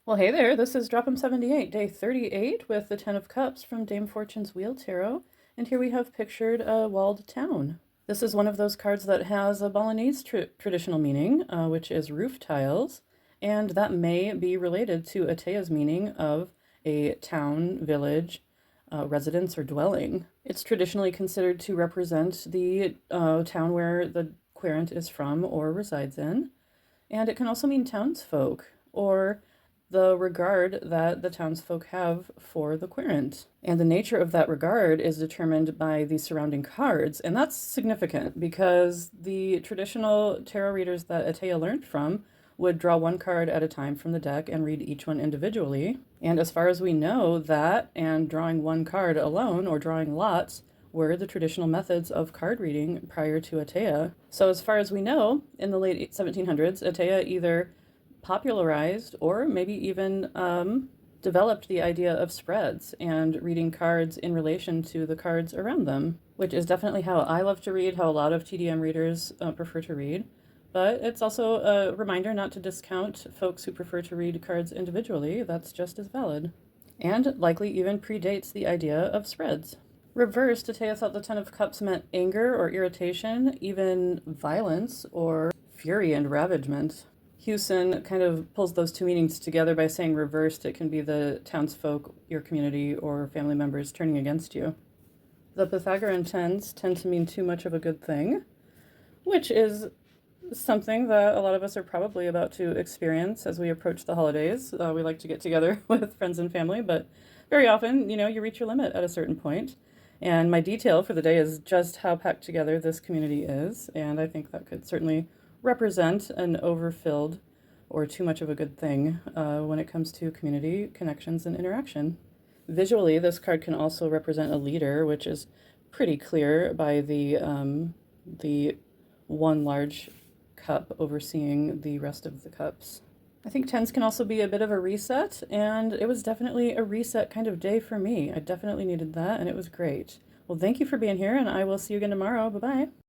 Well, hey there, this is Drop 'em 78, day 38 with the Ten of Cups from Dame Fortune's Wheel Tarot, and here we have pictured a walled town. This is one of those cards that has a Balinese traditional meaning, which is roof tiles, and that may be related to Atea's meaning of a town, village, residence, or dwelling. It's traditionally considered to represent the town where the querent is from or resides in, and it can also mean townsfolk or the regard that the townsfolk have for the querent. And the nature of that regard is determined by the surrounding cards. And that's significant because the traditional tarot readers that Atea learned from would draw one card at a time from the deck and read each one individually. And as far as we know, that and drawing one card alone or drawing lots were the traditional methods of card reading prior to Atea. So as far as we know, in the late 1700s, Atea either popularized or maybe even developed the idea of spreads and reading cards in relation to the cards around them, which is definitely how I love to read, how a lot of TDM readers prefer to read. But it's also a reminder not to discount folks who prefer to read cards individually. That's just as valid. And likely even predates the idea of spreads. Reversed, Atea thought the Ten of Cups meant anger or irritation, even violence or fury and ravagement. Hewson kind of pulls those two meanings together by saying reversed, it can be the townsfolk, your community, or family members turning against you. The Pythagorean tens tend to mean too much of a good thing, which is something that a lot of us are probably about to experience as we approach the holidays. We like to get together with friends and family, but very often, you reach your limit at a certain point. And my detail for the day is just how packed together this community is, and I think that could certainly represent an overfilled or too much of a good thing when it comes to community connections and interaction. Visually, this card can also represent a leader, which is pretty clear by the one large cup overseeing the rest of the cups. I think tens can also be a bit of a reset, and it was definitely a reset kind of day for me. I definitely needed that, and it was great. Well, thank you for being here, and I will see you again tomorrow. Bye-bye.